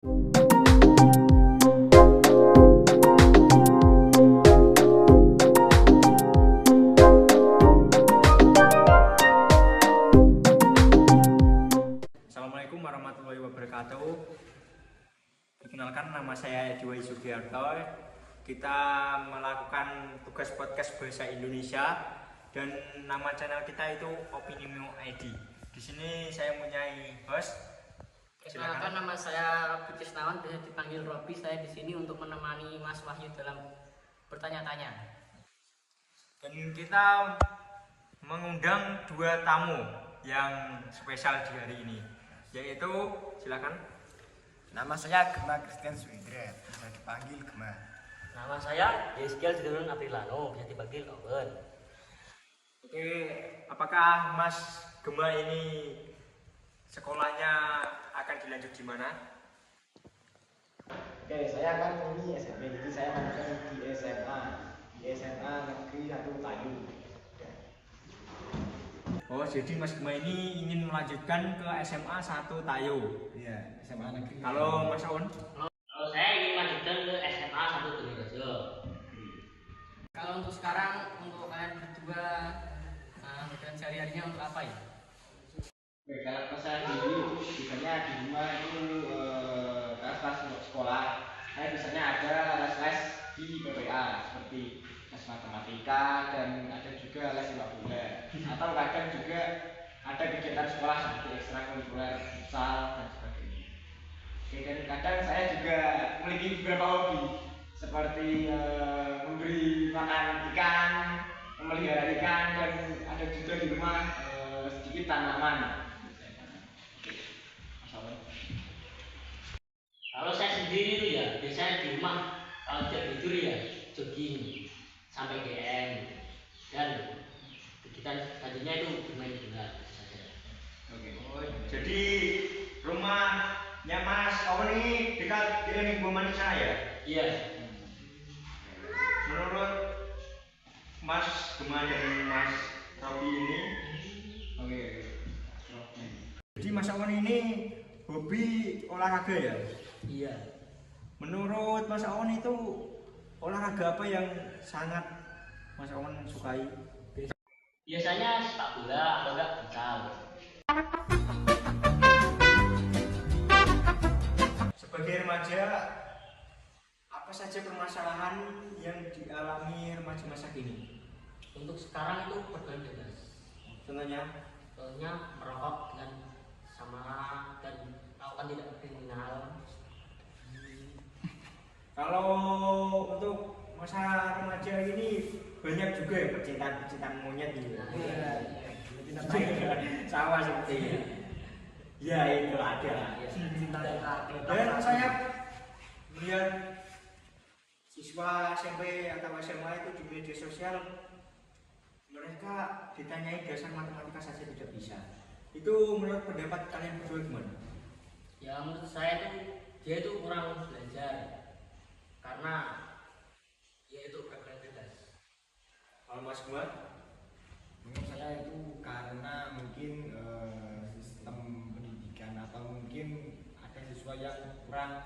Assalamualaikum warahmatullahi wabarakatuh. Perkenalkan, nama saya Edwai Sugiarto. Kita melakukan tugas podcast bahasa Indonesia dan nama channel kita itu Opinimo ID. Di sini saya mempunyai host. Perkenalkan, nama saya Bukisnawan, biasa dipanggil Robi. Saya di sini untuk menemani Mas Wahyu dalam bertanya-tanya. Dan kita mengundang dua tamu yang spesial di hari ini, yaitu silakan. Nama saya Gema Christian Swindret, bisa dipanggil Gema. Nama saya Yeskiel Jidulun Aprilano, bisa dipanggil Owen. Oke, apakah Mas Gema ini sekolahnya akan dilanjut di mana? Oke, saya kan ini SMP, jadi saya lanjutkan di SMA Negeri 1 Tayu. Oh, jadi Mas Gema ini ingin melanjutkan ke SMA 1 Tayo. Iya, SMA Negeri. Kalau Mas Aun? Kalau saya ingin melanjutkan ke SMA 1 Tegurejo. Kalau untuk sekarang, untuk kalian berdua, kegiatan sehari-harinya untuk apa ya? Oke, kalau saya sendiri, biasanya di rumah itu kelas sekolah. Saya biasanya ada les-les di PPA seperti les matematika dan ada juga les sepak bola. Atau kadang juga ada kegiatan sekolah seperti ekstrakurikuler, futsal dan sebagainya. Oke, dan kadang saya juga memiliki beberapa hobi seperti memberi makan ikan, memelihara ikan, dan ada juga di rumah sedikit tanaman. Kalau saya sendiri itu ya, biasanya di rumah kalau tidak tidur ya jogging sampai GM, dan kegiatan selanjutnya itu bermain bola saja. Oke. Oh, jadi rumahnya Mas Aun ini dekat dengan Ibu Manisha ya? Iya. Menurut Mas Gema dan Mas Robi ini, oke. Jadi Mas Aun ini hobi olahraga ya? Iya. Menurut Mas Aun itu olahraga apa yang sangat Mas Aun sukai? Biasanya sepak bola atau enggak futsal. Sebagai remaja, apa saja permasalahan yang dialami remaja masa kini? Untuk sekarang itu pergaulan bebas. Contohnya? Contohnya merokok dengan samaran dan melakukan tindak kriminal. Kalau untuk masa remaja ini banyak juga ya percintaan monyet gitu. Sama seperti ya. Ya itu ada. Dan saya melihat siswa SMP atau SMA itu di media sosial, mereka ditanyai dasar matematika saja tidak bisa. Itu menurut pendapat kalian berdua gimana? Ya, menurut saya itu dia itu kurang belajar karena ya itu pergaulan bebas. Kalau Mas Gema? Menurut saya itu karena mungkin sistem pendidikan atau mungkin ada siswa yang kurang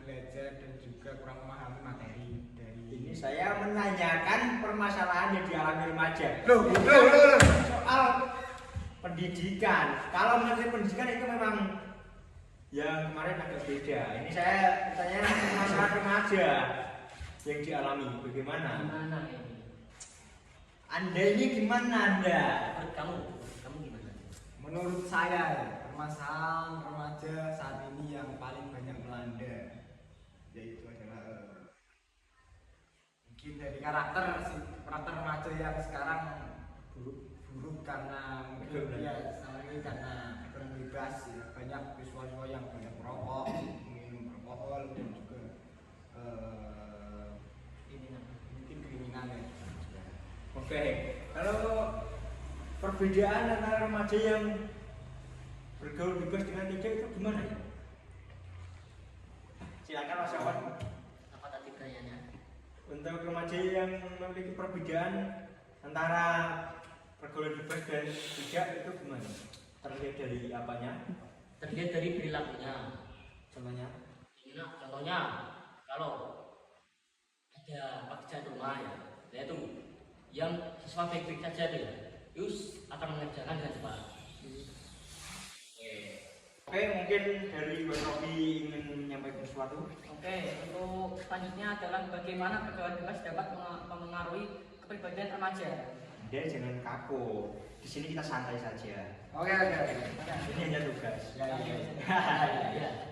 belajar dan juga kurang memahami materi dari Ini saya menanyakan permasalahan yang dialami remaja. Loh. Soal pendidikan. Kalau mengenai pendidikan itu memang yang kemarin agak beda. Ini saya bertanya masalah remaja yang dialami bagaimana? Gimana ini? Anda ini gimana Anda? Menurut kamu gimana? Menurut saya, permasalahan remaja saat ini yang paling banyak melanda yaitu adalah mungkin dari karakter remaja yang sekarang buruk karena mungkin ya sekarang ini karena kurang bebas ya. Banyak siswa-siswa yang banyak merokok, minum alkohol dan juga mungkin kriminal ya. Oke. Kalau perbedaan antara remaja yang bergaul bebas dengan tidak itu gimana ya? Silakan Mas Awan. Apa tadi pertanyaannya? Untuk remaja yang memiliki perbedaan antara pergaulan bebas dan tidak itu gimana? Terlihat dari apanya? terlihat dari perilakunya. Contohnya? Contohnya kalau ada pekerjaan rumah ya, yaitu yang siswa baik-baik saja dia, terus akan mengerjakan dengan cepat. Oke, mungkin dari Bang Robi ingin menyampaikan sesuatu. Oke, untuk selanjutnya adalah bagaimana pergaulan bebas dapat mempengaruhi kepribadian remaja. Dia jangan kaku. Di sini kita santai saja. Oke. Ini hanya tugas. Ya.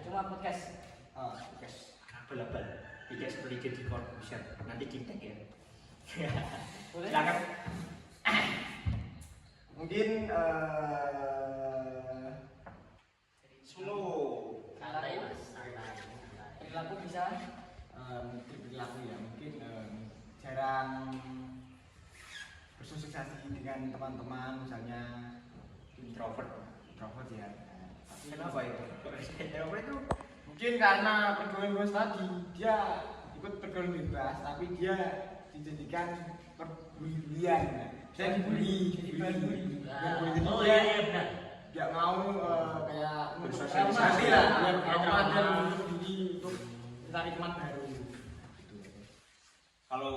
Cuma podcast. Oh, Tugas abal-abal. Tidak seperti Deddy Corbuzier. Nanti cintek ya. Boleh? Silakan. mungkin Santai mas, santai. Perilaku bisa menteri perilaku ya, mungkin jarang bersosialisasi dengan teman-teman, misalnya Introvert ya. kenapa itu? Introvert itu Mungkin karena pergaulan bebas tadi, dia ikut pergaulan bebas, tapi dia dijadikan perbulian. Saya dibully, Oh iya benar. nggak mau kayak Bersosialisasi lah, lah. nggak mau ada untuk diri untuk mencari teman baru. kalau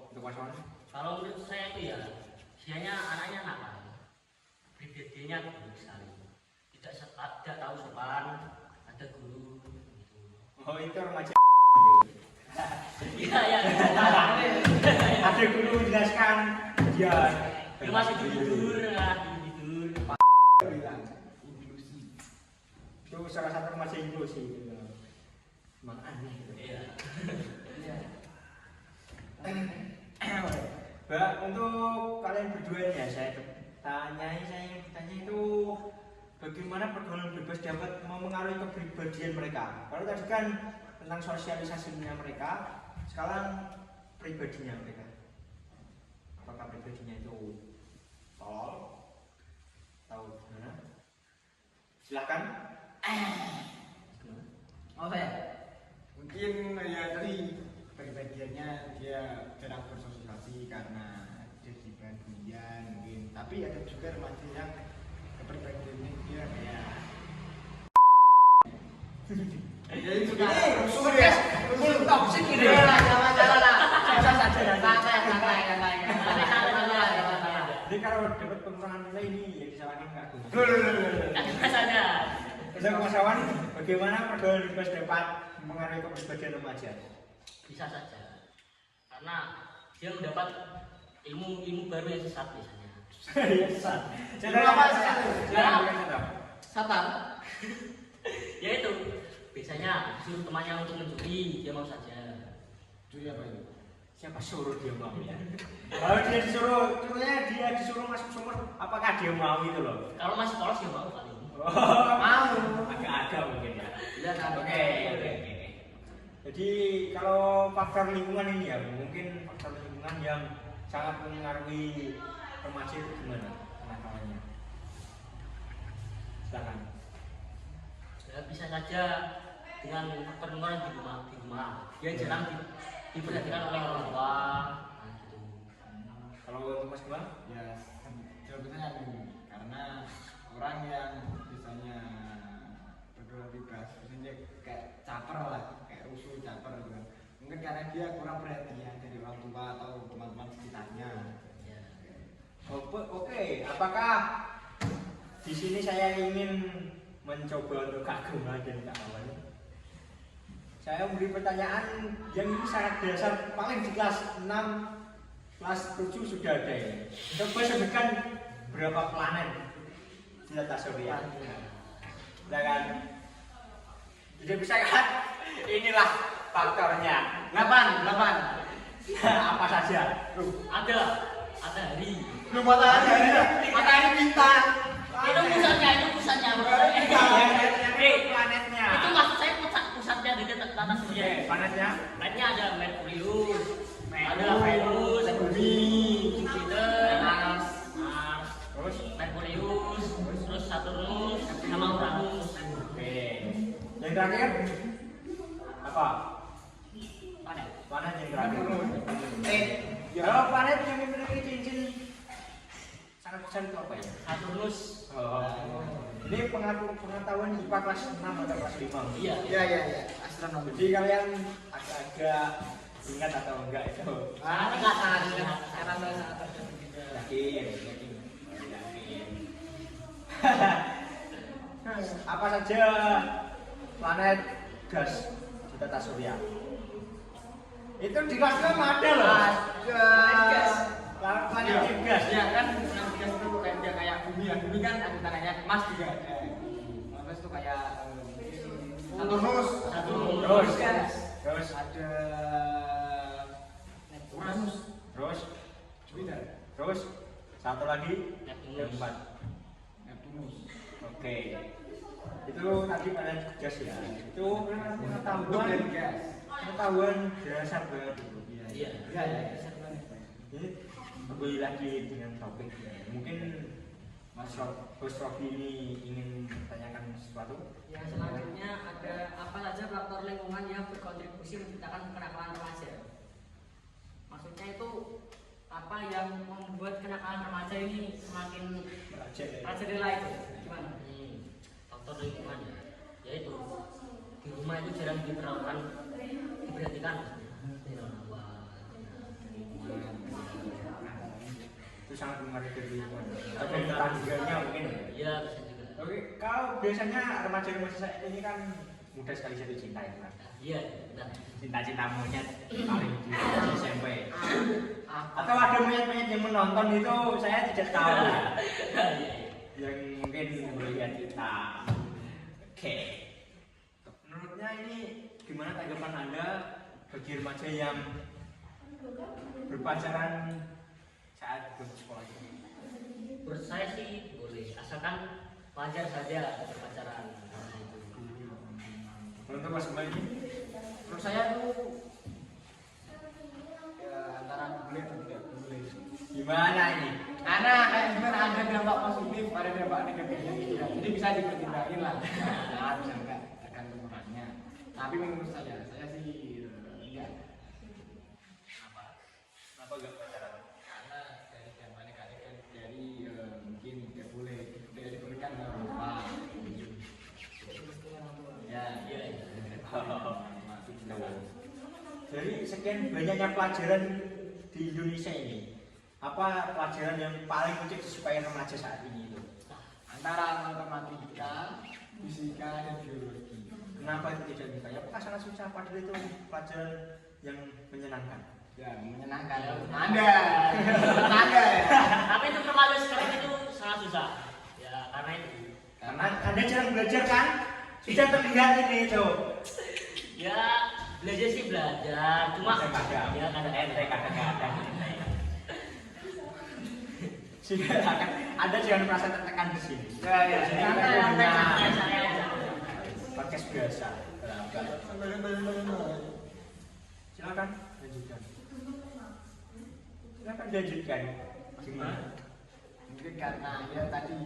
untuk Mas Wan? Kalau menurut saya itu ya, sianya anaknya nakal, pribadinya buruk sekali, tidak tahu sopan, ada guru. Oh itu remaja. Iya. Ada guru menjelaskan dia Masih tidur. Bilang inklusi. itu salah satu remaja inklusi. Emang aneh gitu. Iya. Mbak, untuk kalian berdua ini ya saya bertanya itu bagaimana pergaulan bebas dapat mempengaruhi kepribadian mereka. Kalau tadi kan tentang sosialisasinya mereka, sekarang pribadinya mereka. Apakah pribadinya itu tolol? Tahu gimana? Silakan. Oh saya. Mungkin ya tadi pribadiannya dia jarang bersosialisasi karena jadi bahan bulian mungkin. Tapi ada juga remaja yang kepribadiannya dia kayak jadi suka rusuh ya. Toxic gitu. Jangan lah. Santai. Jadi kalau dapat pengurangan nilai ini ya disalahkan nggak guna. Ada saja. Bisa Mas Awan, bagaimana pergaulan bebas dapat mempengaruhi kepribadian remaja? Bisa saja. Karena dia mendapat ilmu baru yang sesat biasanya. Sabar. Yaitu biasanya disuruh temannya untuk mencuri, dia mau saja. Curi apa itu? Siapa suruh dia mau ya? Kalau dia disuruh, contohnya dia disuruh masuk sumur, apakah dia mau itu loh? Kalau masih polos dia mau kali. Mau. Agak-agak mungkin ya. Iya kan. Oke. Jadi kalau faktor lingkungan ini ya, mungkin faktor lingkungan yang sangat mempengaruhi remaja itu gimana penakalannya? Silakan. Ya, bisa saja dengan faktor lingkungan di rumah. Dia jarang diperhatikan oleh orang tua. Nah, gitu. Kalau untuk Mas Bang? Ya jawabannya karena orang yang biasanya pergaulan bebas biasanya kayak caper lah, kayak rusuh caper gitu. Mungkin karena dia kurang perhatian dari orang tua atau teman-teman sekitarnya. Ya. Oke. Apakah di sini saya ingin mencoba untuk kagum dan kawan? Saya memberi pertanyaan yang ini sangat dasar, paling di kelas 6, kelas 7 sudah ada ya. Coba sebutkan berapa planet di tata surya. Silakan. Tidak bisa kan? Inilah faktornya. 8. Apa saja? Ada hari. Belum matahari bintang. Itu pusatnya. Planetnya. Itu maksud saya pusatnya di tata surya. Planetnya? Planetnya ada Merkurius, ada Venus, Venus, Bumi, Jupiter, Mars, Terus? Merkurius, terus Saturnus, sama Uranus. Oke. Yang terakhir apa? Planet. Planet yang terakhir. ya. Kalau planet yang memiliki cincin sangat pacar itu apa ya? Saturnus. Oh. Ini pengetahuan IPA kelas 6 atau kelas 5? Iya. Iya. Astronomi. Jadi kalian agak-agak ingat atau enggak itu? Sangat karena saya sangat Yakin. Apa saja planet gas di tata surya? Itu di kelas 6 ada loh. gas. Planet gas. Ya kan yang gas itu kayak bumi ya. Bumi kan ada tanahnya emas juga. Terus itu kayak Saturnus. Terus Ada Uranus. terus Jupiter. terus satu lagi Neptunus. yang 4. Neptunus. Oke. Itu tadi planet gas ya. Itu Bentuk pengetahuan dari gas. pengetahuan dasar banget itu. Iya. Iya. Ini kembali lagi dengan topik ya. Mungkin Mas Robi ini ingin menanyakan sesuatu? Yang selanjutnya ada apa saja faktor lingkungan yang berkontribusi menciptakan kenakalan remaja? Maksudnya itu apa yang membuat kenakalan remaja ini semakin merajalela itu? Gimana? Faktor lingkungan ya, yaitu di rumah itu jarang diperhatikan. Itu sangat menarik dari lingkungan. Ada tetangganya mungkin. Iya, bisa juga. Oke, kalau biasanya remaja-remaja saya ini kan mudah sekali jatuh cinta ya, Mas. Iya, benar. Cinta-cinta monyet paling di SMP. Atau ada monyet-monyet yang menonton itu saya tidak tahu. Yang mungkin melihat kita. Oke. Menurutnya ini gimana tanggapan Anda bagi remaja yang berpacaran saat bersekolah ini? Menurut saya sih boleh, asalkan wajar saja berpacaran. Untuk Mas Kembali ini? Menurut saya tuh ya antara boleh atau tidak boleh. Gimana ini? Karena kayak gimana ada dampak positif, ada dampak negatifnya gitu ya. Jadi bisa dipertimbangin lah. Nah, bisa enggak tergantung orangnya. Tapi menurut saya sih enggak. Kenapa enggak pacaran? Karena dari zamannya kali kan dari mungkin tidak boleh tidak diberikan beberapa. Ya, Iya. Dari sekian banyaknya pelajaran di Indonesia ini, apa pelajaran yang paling unik disukai remaja saat ini itu? Antara matematika, fisika, dan biologi. Kenapa itu tidak bisa? Ya, apakah sangat susah padahal itu pelajaran yang menyenangkan? Ya, menyenangkan. Anda ya. Tapi untuk remaja sekarang itu sangat susah. Ya, karena itu. Karena Anda jarang belajar kan? Sudah terlihat ini itu. Ya, belajar sih belajar, cuma Kadang-kadang. ya kadang-kadang. Sudah akan Anda jangan merasa tertekan di sini. Ya. Jadi Santai, kita santai, punya santai, santai aja. podcast biasa. Silakan lanjutkan. Silakan lanjutkan. Gimana? Mungkin karena ya tadi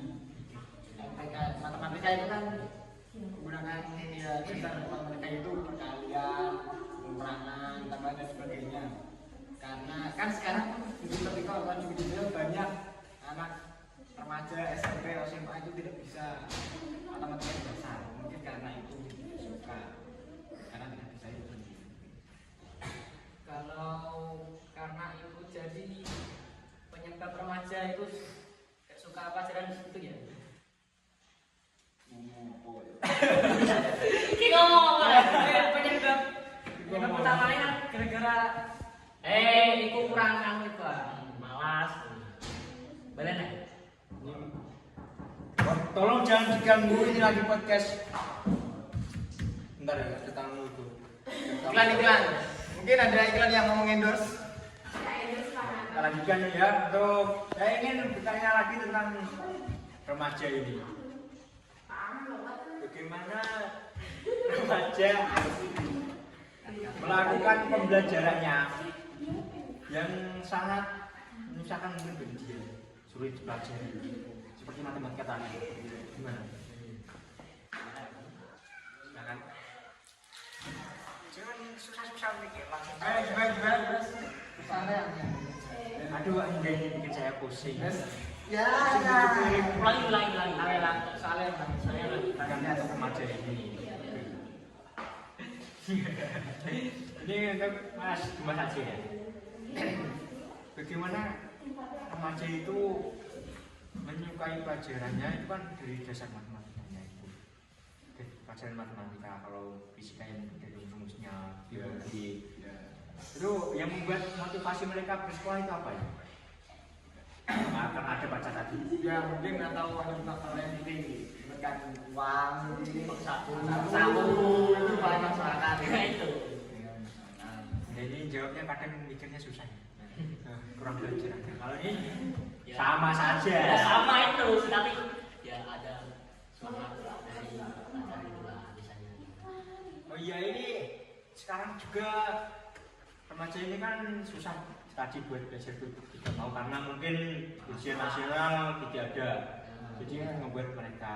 matematika itu kan menggunakan ya dasar matematika itu perkalian, pengurangan, tambahan dan sebagainya. Karena kan sekarang di ketika orang juga banyak anak remaja SMP atau SMA itu tidak bisa matematika dasar. Mungkin karena itu suka, karena tidak bisa itu. Kalau karena itu jadi penyebab remaja itu gak suka pelajaran itu ya? Ini ngomong apa ya? Penyebab utamanya kan gara-gara itu kurang anu itu Malas. Balen ya? Tolong jangan diganggu, ini lagi podcast. Bentar ya, ada tamu itu. Iklan. Mungkin ada iklan yang mau endorse. Kita lanjutkan ya. Untuk saya ingin bertanya lagi tentang remaja ini. Bagaimana remaja melakukan pembelajarannya yang sangat menyusahkan mungkin bagi dia, sulit dipelajari, seperti matematika tadi. Gimana? Silakan. Jangan susah-susah mikir langsung. Gimana? Sana yang Aduh, Anda ini bikin saya pusing. Ya, ulangi. Soalnya kayaknya untuk remaja ini. Ini untuk Mas Dimas Aceh ya. Bagaimana remaja itu menyukai pelajarannya itu kan dari dasar matematikanya itu. Pelajaran matematika, kalau fisika yang dari rumusnya, biologi. Itu yang membuat motivasi mereka bersekolah itu apa ya? Akan ada baca tadi. Ya mungkin nggak tahu ada faktor yang tinggi, menekan uang, Satu itu paling masyarakat itu. Jadi jawabnya kadang mikirnya susah. Kurang belajar. Kalau ini Ya. sama saja. Ya sama itu, tapi ya ada semangat dari acara itulah misalnya. Oh iya, ini sekarang juga remaja ini kan susah tadi buat belajar itu tidak mau karena mungkin ujian nasional tidak ada, jadi membuat mereka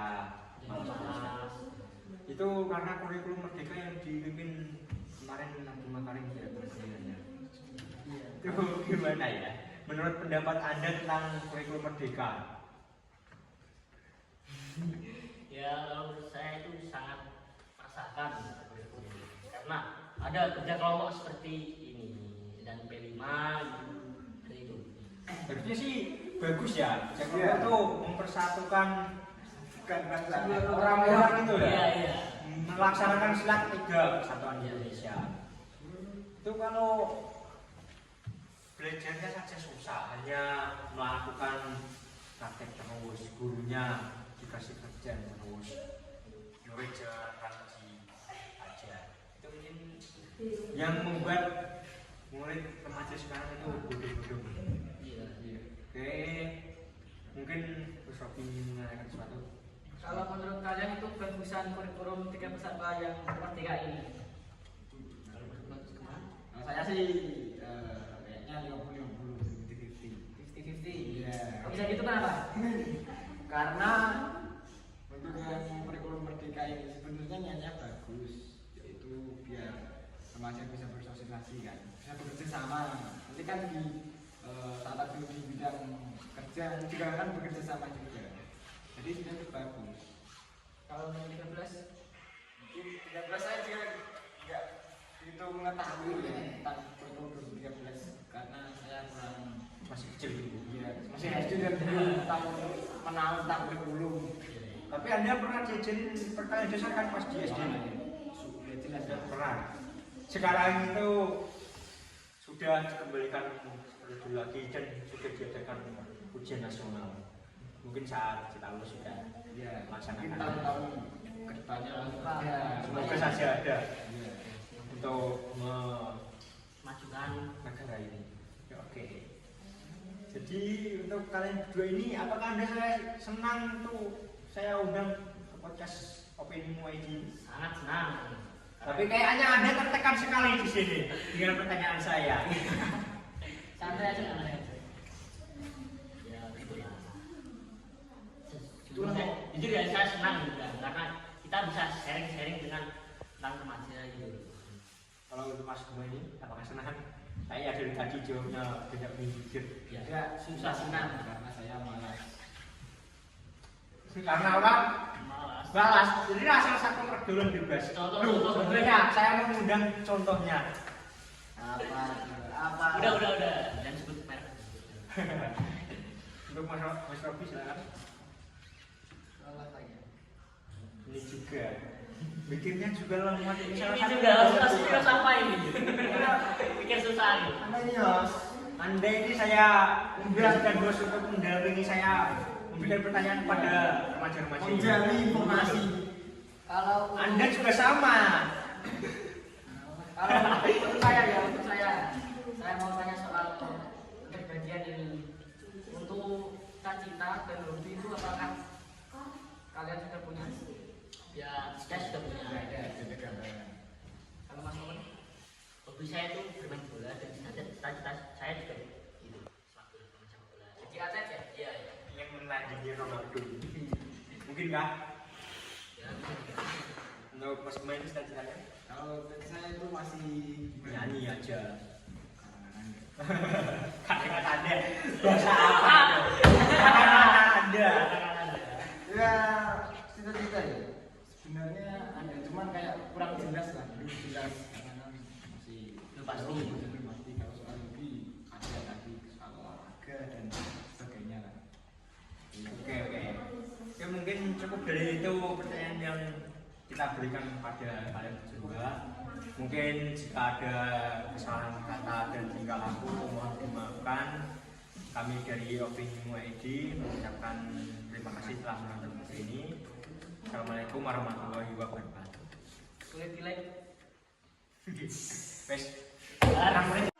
malas belajar. Itu karena kurikulum merdeka yang dipimpin kemarin Nabi Makarim tidak berjalannya. Itu gimana ya? Menurut pendapat Anda tentang kurikulum merdeka? Ya kalau menurut saya itu sangat meresahkan karena ada kerja kelompok seperti ini dan P5 itu. Harusnya sih bagus ya. Jakarta itu mempersatukan orang-orang itu ya. Iya. Melaksanakan sila 3 Persatuan Indonesia. Itu kalau belajarnya saja susah, hanya melakukan praktek terus, gurunya dikasih kerjaan terus, murid jalan ngaji aja. Itu mungkin yang membuat murid remaja sekarang itu bodoh-bodoh. Iya. Oke, mungkin Gus Robi menanyakan sesuatu. kalau menurut kalian itu bagusan kurikulum 3 peserta yang merdeka ini? Kalau saya sih kayaknya 50-50, 50-50. Iya. Kok bisa gitu kenapa? Karena untuk yang kurikulum merdeka ini sebenarnya niatnya bagus, yaitu biar remaja bisa bersosialisasi kan, bisa bekerja sama. Nanti kan di saat di bidang kerja juga kan bekerja sama juga. Jadi itu bagus. Kalau yang 13 saya juga nggak begitu mengetahui ya tentang kurikulum 2013 karena saya kurang Masih kecil gitu. ya masih SD dan belum tahu mengenal tentang kurikulum. Tapi Anda pernah jajarin pertanyaan dasar kan pas di SD? Ya jelas ya. Pernah. Sekarang itu sudah dikembalikan seperti dulu lagi dan sudah diadakan ujian nasional. Mungkin saat kita lulus sudah Ya, mungkin laksanakan. tahun-tahun kedepannya Ya, Semoga saja ada ya. untuk Majukan negara ini. Ya, oke. Jadi untuk kalian berdua ini, apakah Anda senang tuh saya undang ke podcast Opini ID? sangat senang. Tapi kayaknya Anda tertekan sekali di sini dengan pertanyaan saya. santai aja. Ya begitulah. Jujur ya saya senang juga karena kita bisa sharing tentang remaja gitu. Kalau untuk Mas Gema ini, apakah senang? Saya dari tadi jawabnya tidak jujur. Ya, Ya, susah senang karena saya malas. Karena orang malas. balas. Jadi salah satu pergaulan bebas. Contoh. Sebenarnya saya mengundang contohnya. Apa? Udah. Dan sebut merek. Untuk Mas Robi silakan. Ini juga. Bikinnya juga lemah. Ini juga susah sampai ini. Pikir susah gitu. Anda ini saya undang dan bos untuk mendampingi saya memberikan pertanyaan kepada remaja-remaja. Menjadi informasi. Kalau Anda juga sama. kalau untuk saya mau tanya soal kepribadian ini. Untuk cita-cita dan hobi itu apakah kalian sudah punya? Ya, saya sudah punya. Kalau Mas Momen? Hobi saya itu bermain bola dan cita-cita saya juga itu selaku pemain bola. Jadi atlet ya? Iya. Yang menandingi Ronaldo. Mungkin kah? Ya, Untuk pas main cita-citanya Kalau saya itu masih nyanyi aja. Kata ada. Bahasa apa? Ada. Ya cita-cita ya sebenarnya ada cuman kayak kurang jelas lah belum jelas karena kan masih Belum pasti. belum pasti kalau soal hobi ada tadi soal olahraga dan sebagainya lah. Oke. Ya mungkin cukup dari itu pertanyaan yang kita berikan kepada kalian berdua. Mungkin jika ada kesalahan kata dan tingkah laku mohon dimaafkan. Kami dari Opini ID mengucapkan terima kasih telah menonton video ini. Assalamualaikum warahmatullahi wabarakatuh. Kulit-kulit. Wes, larang